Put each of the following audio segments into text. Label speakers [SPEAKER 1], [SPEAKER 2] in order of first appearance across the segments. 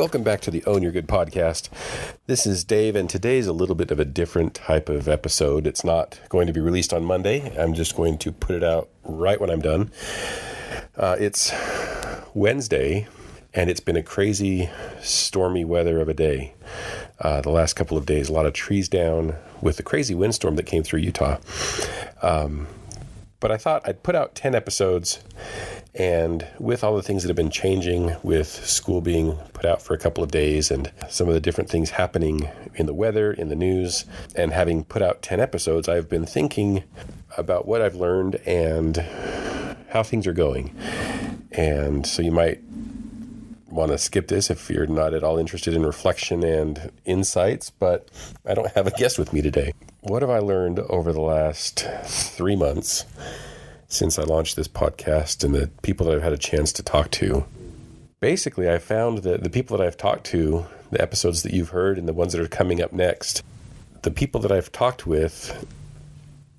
[SPEAKER 1] Welcome back to the Own Your Good podcast. This is Dave, and today's a little bit of a different type of episode. It's not going to be released on Monday. I'm just going to put it out right when I'm done. It's Wednesday, and it's been a crazy, stormy weather of a day. The last couple of days, a lot of trees down with the crazy windstorm that came through Utah. But I thought I'd put out 10 episodes, and with all the things that have been changing, with school being put out for a couple of days and some of the different things happening in the weather, in the news, and having put out 10 episodes, I've been thinking about what I've learned and how things are going. And so you might want to skip this if you're not at all interested in reflection and insights, but I don't have a guest with me today. What have I learned over the last 3 months since I launched this podcast and the people that I've had a chance to talk to? Basically, I found that the people that I've talked to, the episodes that you've heard and the ones that are coming up next, the people that I've talked with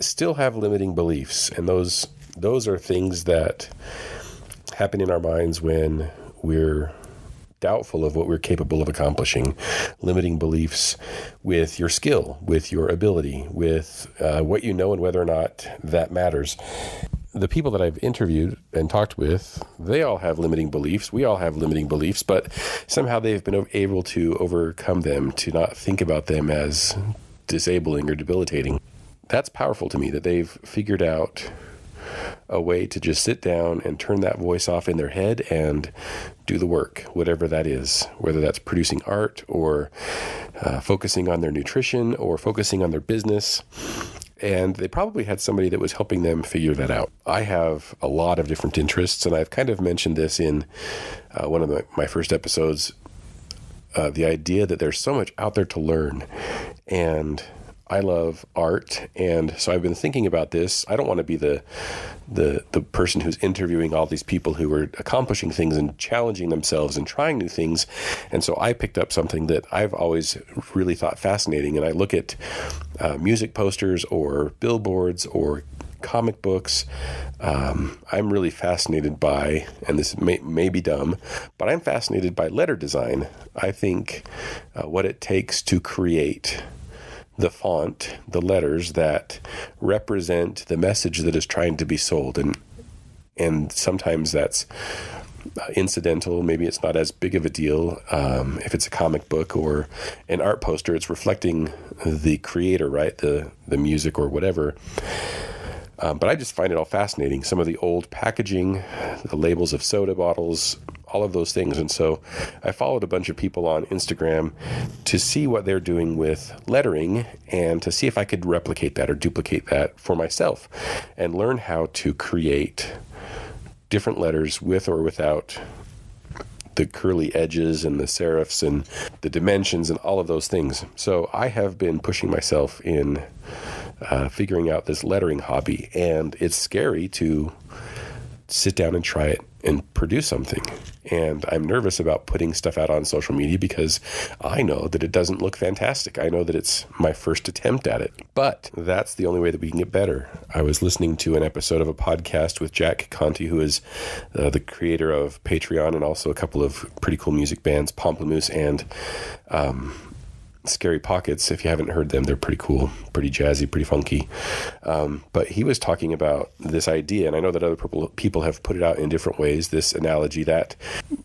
[SPEAKER 1] still have limiting beliefs. And those are things that happen in our minds when we're doubtful of what we're capable of accomplishing. Limiting beliefs with your skill, with your ability, with what you know and whether or not that matters. The people that I've interviewed and talked with, they all have limiting beliefs. We all have limiting beliefs, but somehow they've been able to overcome them, to not think about them as disabling or debilitating. That's powerful to me, that they've figured out a way to just sit down and turn that voice off in their head and do the work, whatever that is, whether that's producing art or focusing on their nutrition or focusing on their business. And they probably had somebody that was helping them figure that out. I have a lot of different interests, and I've kind of mentioned this in one of my first episodes, the idea that there's so much out there to learn. And I love art, and so I've been thinking about this. I don't want to be the person who's interviewing all these people who are accomplishing things and challenging themselves and trying new things. And so I picked up something that I've always really thought fascinating, and I look at music posters or billboards or comic books. I'm really fascinated by, and this may be dumb, but I'm fascinated by letter design. I think what it takes to create the font, the letters that represent the message that is trying to be sold. And sometimes that's incidental. Maybe it's not as big of a deal. If it's a comic book or an art poster, it's reflecting the creator, right? The music or whatever. But I just find it all fascinating. Some of the old packaging, the labels of soda bottles, all of those things. And so I followed a bunch of people on Instagram to see what they're doing with lettering and to see if I could replicate that or duplicate that for myself and learn how to create different letters with or without the curly edges and the serifs and the dimensions and all of those things. So I have been pushing myself in figuring out this lettering hobby, and it's scary to sit down and try it and produce something. And I'm nervous about putting stuff out on social media because I know that it doesn't look fantastic. I know that it's my first attempt at it, but that's the only way that we can get better. I was listening to an episode of a podcast with Jack Conte, who is the creator of Patreon and also a couple of pretty cool music bands, Pomplamoose and Scary Pockets. If you haven't heard them, they're pretty cool, pretty jazzy, pretty funky. But he was talking about this idea, and I know that other people have put it out in different ways, this analogy that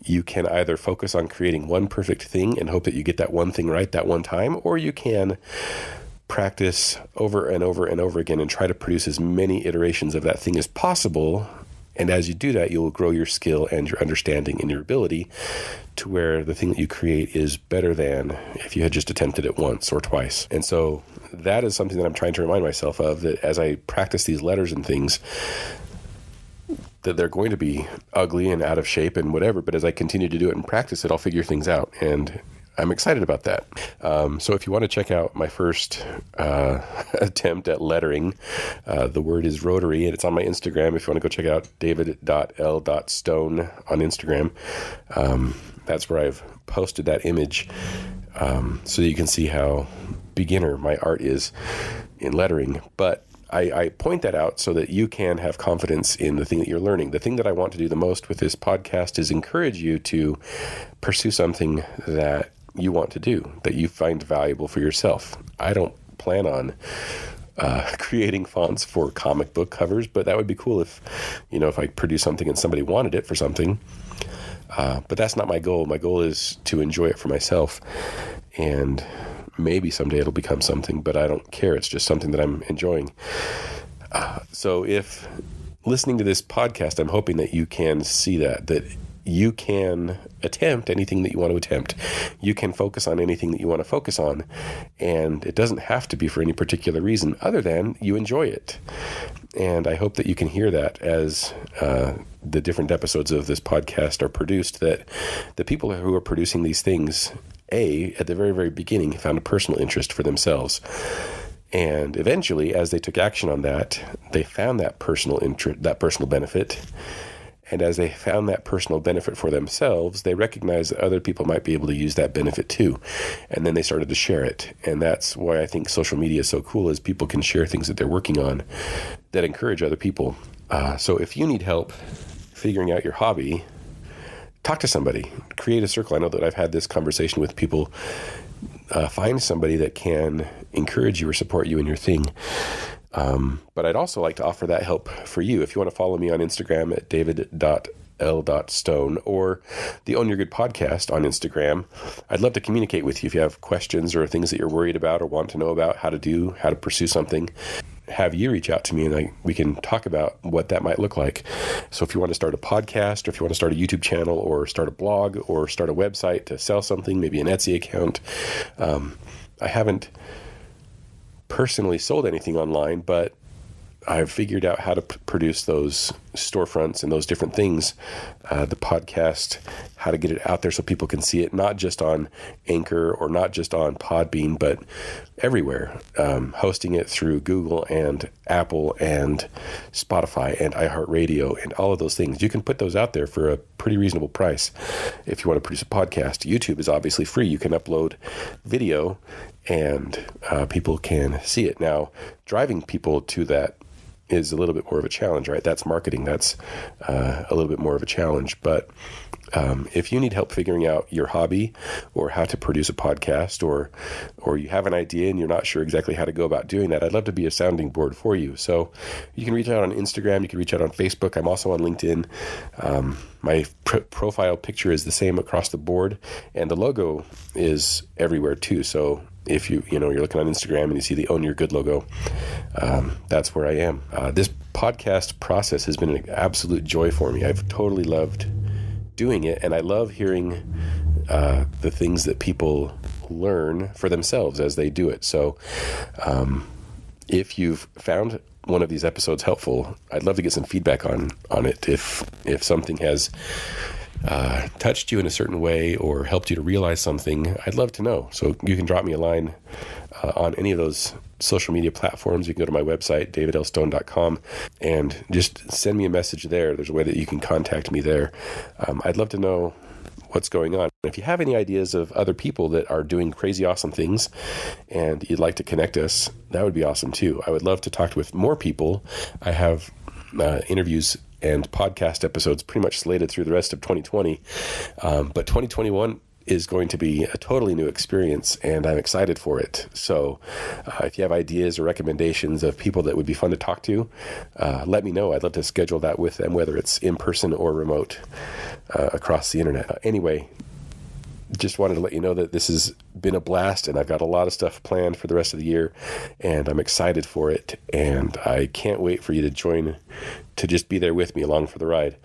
[SPEAKER 1] you can either focus on creating one perfect thing and hope that you get that one thing right that one time, or you can practice over and over and over again and try to produce as many iterations of that thing as possible. And as you do that, you'll grow your skill and your understanding and your ability to where the thing that you create is better than if you had just attempted it once or twice. And so that is something that I'm trying to remind myself of, that as I practice these letters and things, that they're going to be ugly and out of shape and whatever, but as I continue to do it and practice it, I'll figure things out. And I'm excited about that. So if you want to check out my first attempt at lettering, the word is rotary, and it's on my Instagram. If you want to go check it out, david.l.stone on Instagram. That's where I've posted that image so you can see how beginner my art is in lettering. But I point that out so that you can have confidence in the thing that you're learning. The thing that I want to do the most with this podcast is encourage you to pursue something that you want to do, that you find valuable for yourself. I don't plan on creating fonts for comic book covers, but that would be cool if I produce something and somebody wanted it for something. But that's not my goal. My goal is to enjoy it for myself, and maybe someday it'll become something, but I don't care. It's just something that I'm enjoying. So if listening to this podcast, I'm hoping that you can see that you can attempt anything that you want to attempt. You can focus on anything that you want to focus on. And it doesn't have to be for any particular reason other than you enjoy it. And I hope that you can hear that as the different episodes of this podcast are produced, that the people who are producing these things, at the very, very beginning, found a personal interest for themselves. And eventually, as they took action on that, they found that personal interest, that personal benefit. And as they found that personal benefit for themselves, they recognized that other people might be able to use that benefit too. And then they started to share it. And that's why I think social media is so cool, is people can share things that they're working on that encourage other people. So if you need help figuring out your hobby, talk to somebody, create a circle. I know that I've had this conversation with people. Find somebody that can encourage you or support you in your thing. But I'd also like to offer that help for you. If you want to follow me on Instagram at david.l.stone or the Own Your Good podcast on Instagram, I'd love to communicate with you if you have questions or things that you're worried about or want to know about how to pursue something. Have you reach out to me and we can talk about what that might look like. So if you want to start a podcast, or if you want to start a YouTube channel, or start a blog, or start a website to sell something, maybe an Etsy account. I haven't personally sold anything online, but I've figured out how to produce those storefronts and those different things, the podcast, how to get it out there so people can see it, not just on Anchor or not just on Podbean, but everywhere, hosting it through Google and Apple and Spotify and iHeartRadio and all of those things. You can put those out there for a pretty reasonable price if you want to produce a podcast. YouTube is obviously free. You can upload video and people can see it. Now, driving people to that is a little bit more of a challenge, right? That's marketing. That's a little bit more of a challenge. But if you need help figuring out your hobby or how to produce a podcast, or you have an idea and you're not sure exactly how to go about doing that, I'd love to be a sounding board for you. So you can reach out on Instagram. You can reach out on Facebook. I'm also on LinkedIn. My profile picture is the same across the board, and the logo is everywhere too. So if you're looking on Instagram and you see the Own Your Good logo, that's where I am. This podcast process has been an absolute joy for me. I've totally loved doing it, and I love hearing the things that people learn for themselves as they do it. So if you've found one of these episodes helpful, I'd love to get some feedback on it. If something has touched you in a certain way or helped you to realize something, I'd love to know. So you can drop me a line on any of those social media platforms. You can go to my website, davidlstone.com, and just send me a message there. There's a way that you can contact me there. I'd love to know what's going on. If you have any ideas of other people that are doing crazy awesome things and you'd like to connect us, that would be awesome too. I would love to talk with more people. I have interviews and podcast episodes pretty much slated through the rest of 2020. But 2021 is going to be a totally new experience, and I'm excited for it. So if you have ideas or recommendations of people that would be fun to talk to, let me know. I'd love to schedule that with them, whether it's in person or remote across the internet. Anyway, just wanted to let you know that this has been a blast, and I've got a lot of stuff planned for the rest of the year, and I'm excited for it, and I can't wait for you to join, to just be there with me along for the ride.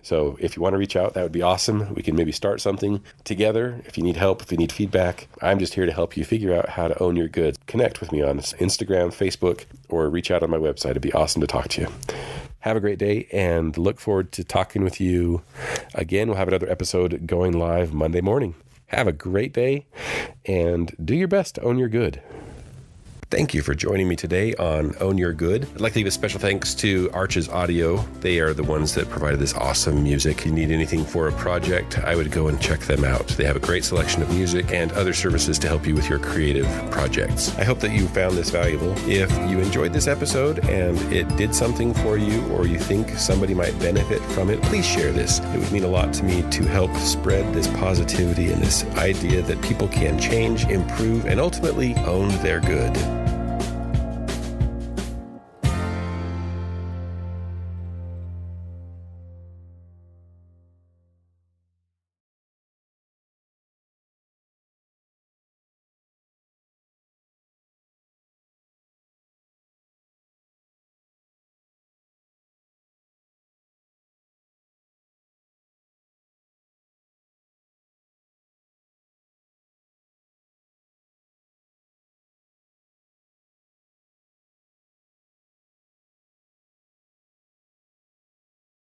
[SPEAKER 1] So if you want to reach out, that would be awesome. We can maybe start something together. If you need help, if you need feedback, I'm just here to help you figure out how to own your goods. Connect with me on Instagram, Facebook, or reach out on my website. It'd be awesome to talk to you. Have a great day, and look forward to talking with you again. We'll have another episode going live Monday morning. Have a great day, and do your best to own your good. Thank you for joining me today on Own Your Good. I'd like to give a special thanks to Arches Audio. They are the ones that provided this awesome music. If you need anything for a project, I would go and check them out. They have a great selection of music and other services to help you with your creative projects. I hope that you found this valuable. If you enjoyed this episode and it did something for you, or you think somebody might benefit from it, please share this. It would mean a lot to me to help spread this positivity and this idea that people can change, improve, and ultimately own their good.